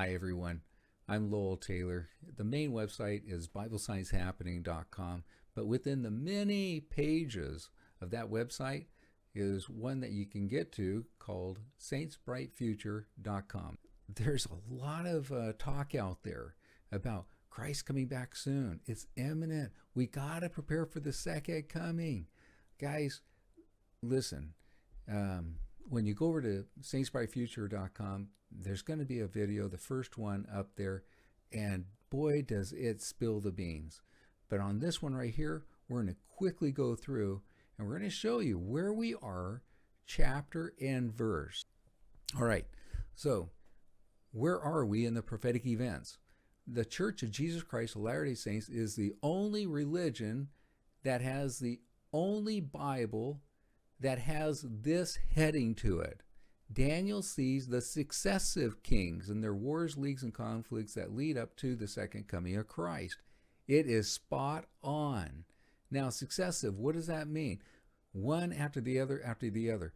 Hi, everyone. I'm Lowell Taylor. The main website is BibleScienceHappening.com, but within the many pages of that website is one that you can get to called SaintsBrightFuture.com. There's a lot of talk out there about Christ coming back soon. It's imminent. We got to prepare for the second coming. Guys, listen. When you go over to SaintsBrightFuture.com, there's going to be a video, the first one up there, and boy, does it spill the beans. But on this one right here, we're going to quickly go through, and we're going to show you where we are, chapter and verse. All right, so where are we in the prophetic events? The Church of Jesus Christ of Latter-day Saints is the only religion that has the only Bible that has this heading to it. Daniel sees the successive kings and their wars, leagues, and conflicts that lead up to the second coming of Christ. It is spot on. Now, successive, what does that mean? One after the other after the other.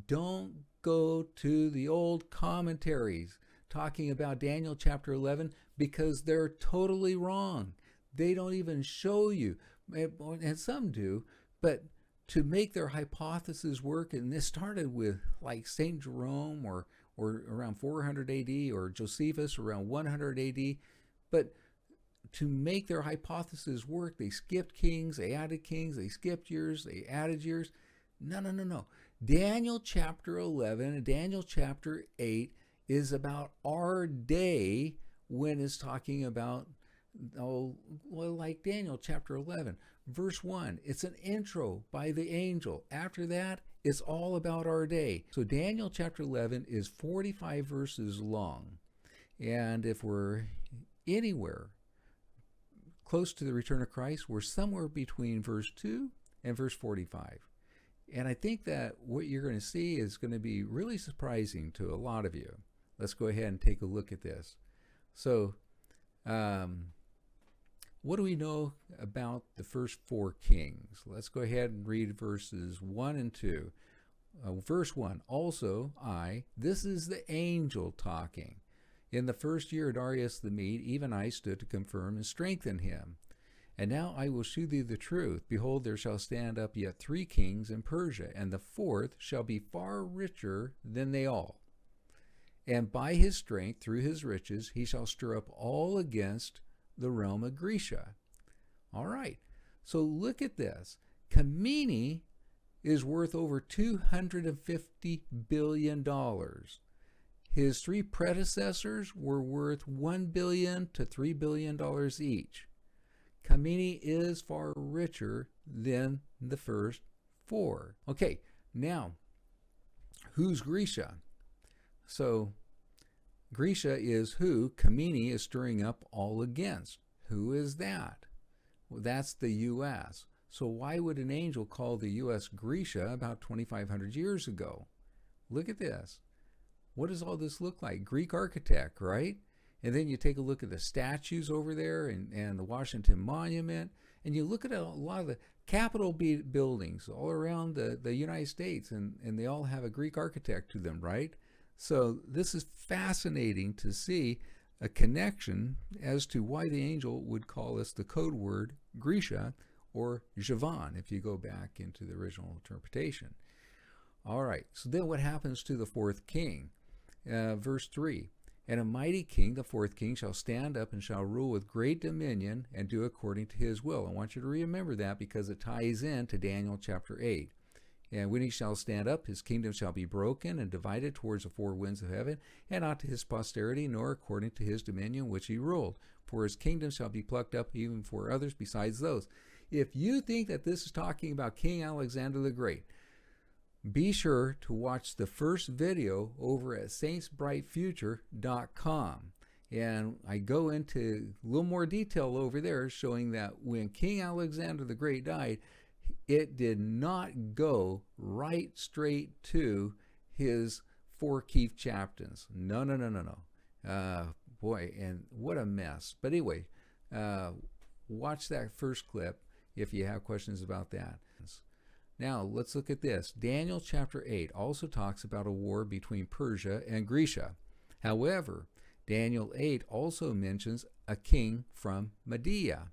Don't go to the old commentaries talking about Daniel chapter 11 because they're totally wrong. They don't even show you, and some do, but to make their hypothesis work, and this started with like St. Jerome or around 400 AD or Josephus around 100 AD, but to make their hypothesis work, they skipped kings, they added kings, they skipped years, they added years. No. Daniel chapter 11 and Daniel chapter 8 is about our day when it's talking about, like Daniel chapter 11. Verse 1, it's an intro by the angel. After that, it's all about our day. So Daniel chapter 11 is 45 verses long. And if we're anywhere close to the return of Christ, we're somewhere between verse 2 and verse 45. And I think that what you're going to see is going to be really surprising to a lot of you. Let's go ahead and take a look at this. So, what do we know about the first four kings? Let's go ahead and read verses 1 and 2. Verse 1, also this is the angel talking. In the first year of Darius the Mede, even I stood to confirm and strengthen him. And now I will shew thee the truth. Behold, there shall stand up yet 3 kings in Persia, and the fourth shall be far richer than they all. And by his strength, through his riches, he shall stir up all against the realm of Grecia. All right, so look at this. Kamini is worth over $250 billion. His 3 predecessors were worth $1 billion to $3 billion each. Kamini is far richer than the first 4. Okay, now, who's Grecia? So, Grecia is who Kamini is stirring up all against. Who is that? Well, that's the U.S. So why would an angel call the U.S. Grecia about 2,500 years ago? Look at this. What does all this look like? Greek architect, right? And then you take a look at the statues over there and the Washington Monument, and you look at a lot of the Capitol buildings all around the United States, and they all have a Greek architect to them, right? So this is fascinating to see a connection as to why the angel would call us the code word Grecia or Javan if you go back into the original interpretation. All right, so then what happens to the fourth king? Verse 3, and a mighty king, the fourth king, shall stand up and shall rule with great dominion and do according to his will. I want you to remember that because it ties in to Daniel chapter 8. And when he shall stand up, his kingdom shall be broken and divided towards the 4 winds of heaven, and not to his posterity, nor according to his dominion which he ruled. For his kingdom shall be plucked up even for others besides those. If you think that this is talking about King Alexander the Great, be sure to watch the first video over at SaintsBrightFuture.com. And I go into a little more detail over there showing that when King Alexander the Great died, it did not go right straight to his 4 chief captains. No. Boy, and what a mess. But anyway, watch that first clip if you have questions about that. Now, let's look at this. Daniel chapter 8 also talks about a war between Persia and Grecia. However, Daniel 8 also mentions a king from Media.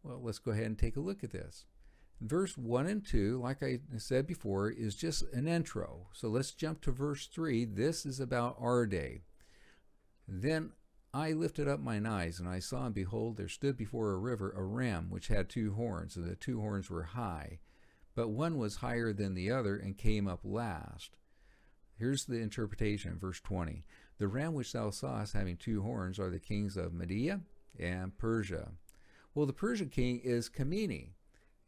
Well, let's go ahead and take a look at this. Verse 1 and 2, like I said before, is just an intro. So let's jump to verse 3. This is about our day. Then I lifted up mine eyes, and I saw, and behold, there stood before a river a ram which had 2 horns, and the 2 horns were high, but one was higher than the other, and came up last. Here's the interpretation, verse 20. The ram which thou sawest having 2 horns are the kings of Media and Persia. Well, the Persian king is Kamini,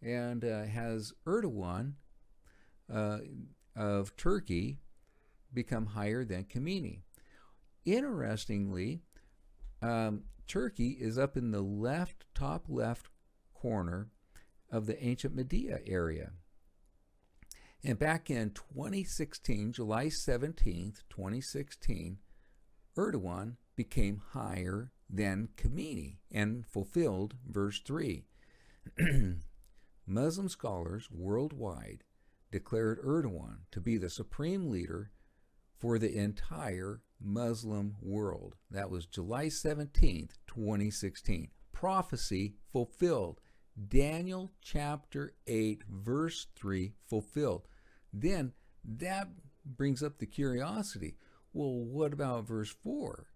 and has Erdogan of Turkey become higher than Kamini. Interestingly, Turkey is up in the top left corner of the ancient Media area. And back in 2016, July 17th, 2016, Erdogan became higher than Kamini and fulfilled verse 3. Muslim scholars worldwide declared Erdogan to be the supreme leader for the entire Muslim world. That was July 17th, 2016. Prophecy fulfilled. Daniel chapter 8, verse 3 fulfilled. Then that brings up the curiosity. Well, what about verse 4?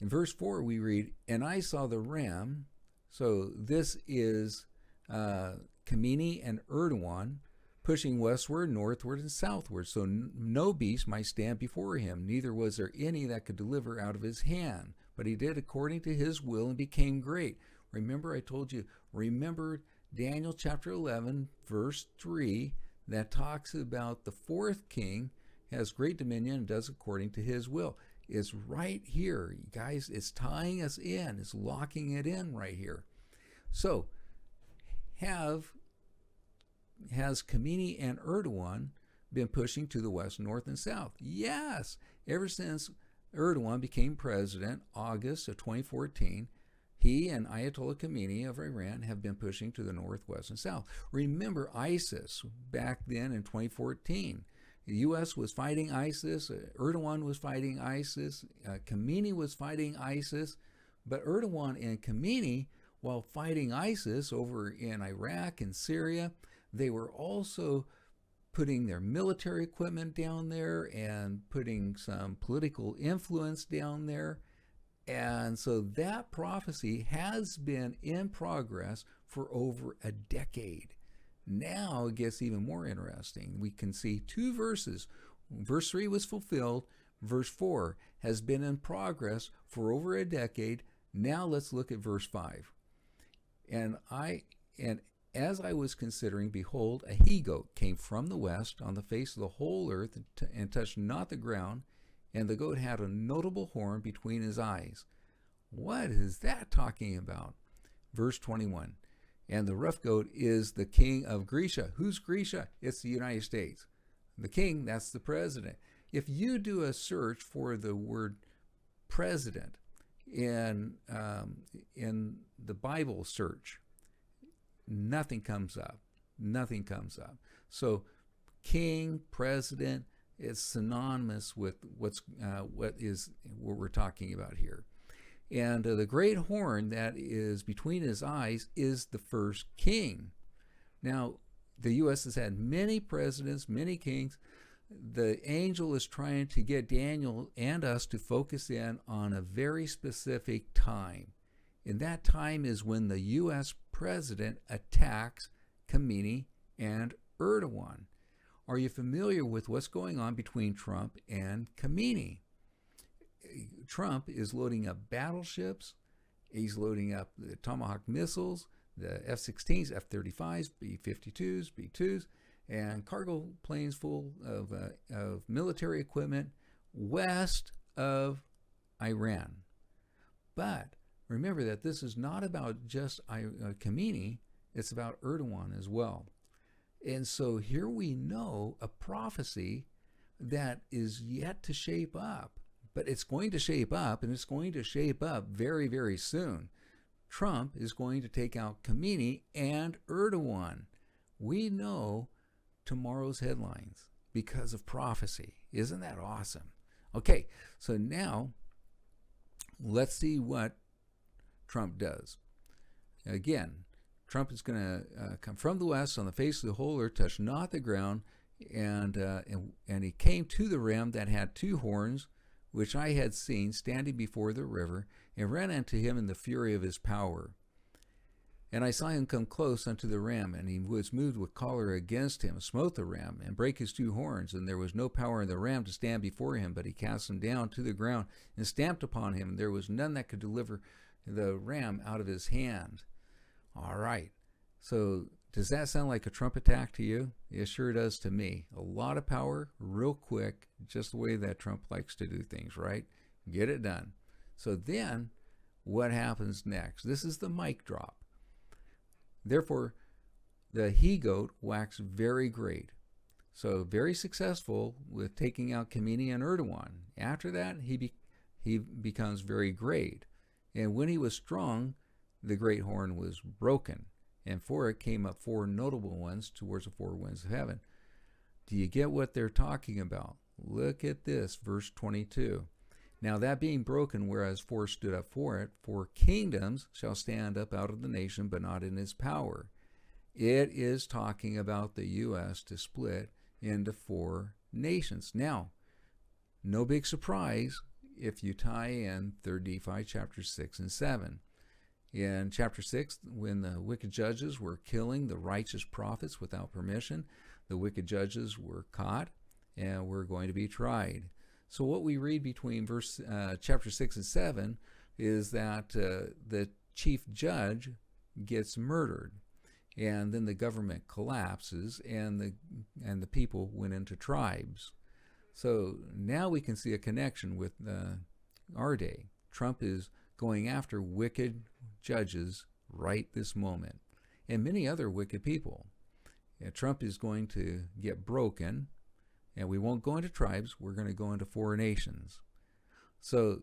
In verse 4 we read, and I saw the ram. So this is Kamini and Erdogan pushing westward, northward, and southward. So no beast might stand before him, neither was there any that could deliver out of his hand. But he did according to his will and became great. Remember, I told you, remember Daniel chapter 11, verse 3, that talks about the 4th king has great dominion and does according to his will. It's right here, guys. It's tying us in. It's locking it in right here. So, has Kamini and Erdogan been pushing to the west, north, and south? Yes. Ever since Erdogan became president, August of 2014, he and Ayatollah Khamenei of Iran have been pushing to the north, west, and south. Remember ISIS back then in 2014. The U.S. was fighting ISIS, Erdogan was fighting ISIS, Khamenei was fighting ISIS, but Erdogan and Khamenei, while fighting ISIS over in Iraq and Syria, they were also putting their military equipment down there and putting some political influence down there. And so that prophecy has been in progress for over a decade. Now it gets even more interesting. We can see 2 verses. Verse 3 was fulfilled. Verse 4 has been in progress for over a decade. Now let's look at verse 5. And as I was considering, behold, a he-goat came from the west on the face of the whole earth and touched not the ground, and the goat had a notable horn between his eyes. What is that talking about? Verse 21. And the rough goat is the king of Grecia. Who's Grecia? It's the United States. The king, that's the president. If you do a search for the word president in the Bible search, nothing comes up. Nothing comes up. So king, president, it's synonymous with what we're talking about here. And the great horn that is between his eyes is the first king. Now, the U.S. has had many presidents, many kings. The angel is trying to get Daniel and us to focus in on a very specific time. And that time is when the U.S. president attacks Khamenei and Erdogan. Are you familiar with what's going on between Trump and Khamenei? Trump is loading up battleships. He's loading up the Tomahawk missiles, the F-16s, F-35s, B-52s, B-2s, and cargo planes full of military equipment west of Iran. But remember that this is not about just Khamenei, it's about Erdogan as well. And so here we know a prophecy that is yet to shape up. But it's going to shape up, and it's going to shape up very, very soon. Trump is going to take out Khamenei and Erdogan. We know tomorrow's headlines because of prophecy. Isn't that awesome? Okay, so now let's see what Trump does. Again, Trump is going to come from the west on the face of the whole earth, touch not the ground, and he came to the ram that had two horns, which I had seen standing before the river, and ran unto him in the fury of his power. And I saw him come close unto the ram, and he was moved with choler against him, smote the ram, and brake his two horns, and there was no power in the ram to stand before him, but he cast him down to the ground, and stamped upon him, and there was none that could deliver the ram out of his hand. All right, so does that sound like a Trump attack to you? It sure does to me. A lot of power, real quick, just the way that Trump likes to do things, right? Get it done. So then, what happens next? This is the mic drop. Therefore, the he-goat waxed very great. So very successful with taking out Khomeini and Erdogan. After that, he becomes very great. And when he was strong, the great horn was broken. And for it came up four notable ones towards the four winds of heaven. Do you get what they're talking about? Look at this, verse 22. Now that being broken, whereas four stood up for it, four kingdoms shall stand up out of the nation, but not in his power. It is talking about the U.S. to split into four nations. Now, no big surprise if you tie in 3 Nephi chapters 6 and 7. In chapter 6, when the wicked judges were killing the righteous prophets without permission, the wicked judges were caught and were going to be tried. So what we read between chapter 6 and 7 is that the chief judge gets murdered, and then the government collapses, and the people went into tribes. So now we can see a connection with our day. Trump is going after wicked judges right this moment, and many other wicked people. And Trump is going to get broken. And we won't go into tribes, we're going to go into four nations. So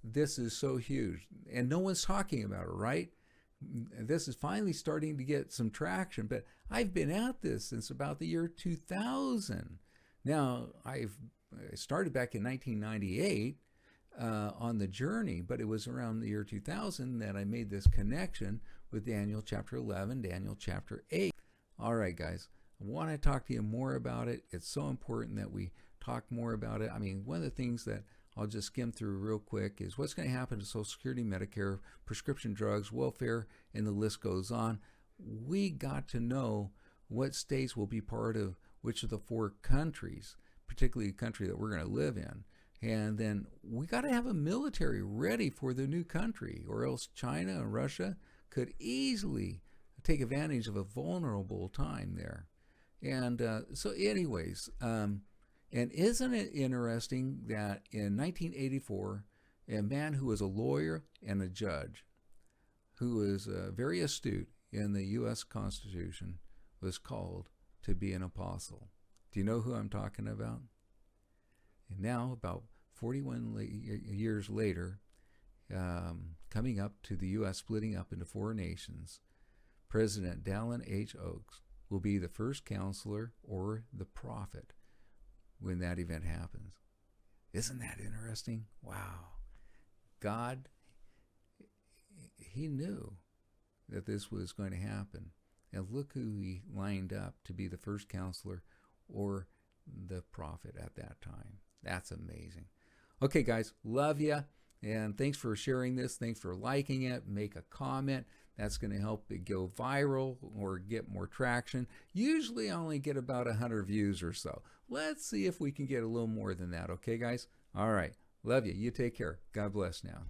this is so huge. And no one's talking about it, right? This is finally starting to get some traction. But I've been at this since about the year 2000. Now, I started back in 1998 on the journey, but it was around the year 2000 that I made this connection with Daniel chapter 11, Daniel chapter 8. All right, guys. I want to talk to you more about it. It's so important that we talk more about it. I mean, one of the things that I'll just skim through real quick is what's going to happen to Social Security, Medicare, prescription drugs, welfare, and the list goes on. We got to know what states will be part of which of the four countries, particularly the country that we're going to live in. And then we got to have a military ready for the new country, or else China and Russia could easily take advantage of a vulnerable time there. And so anyways, and isn't it interesting that in 1984, a man who was a lawyer and a judge, who was very astute in the U.S. Constitution, was called to be an apostle. Do you know who I'm talking about? And now, about 41 years later, coming up to the U.S. splitting up into four nations, President Dallin H. Oaks will be the first counselor or the prophet when that event happens. Isn't that interesting? Wow. God, he knew that this was going to happen. And look who he lined up to be the first counselor or the prophet at that time. That's amazing. Okay, guys, love you. And thanks for sharing this. Thanks for liking it. Make a comment. That's going to help it go viral or get more traction. Usually I only get about 100 views or so. Let's see if we can get a little more than that. Okay, guys? All right. Love you. You take care. God bless now.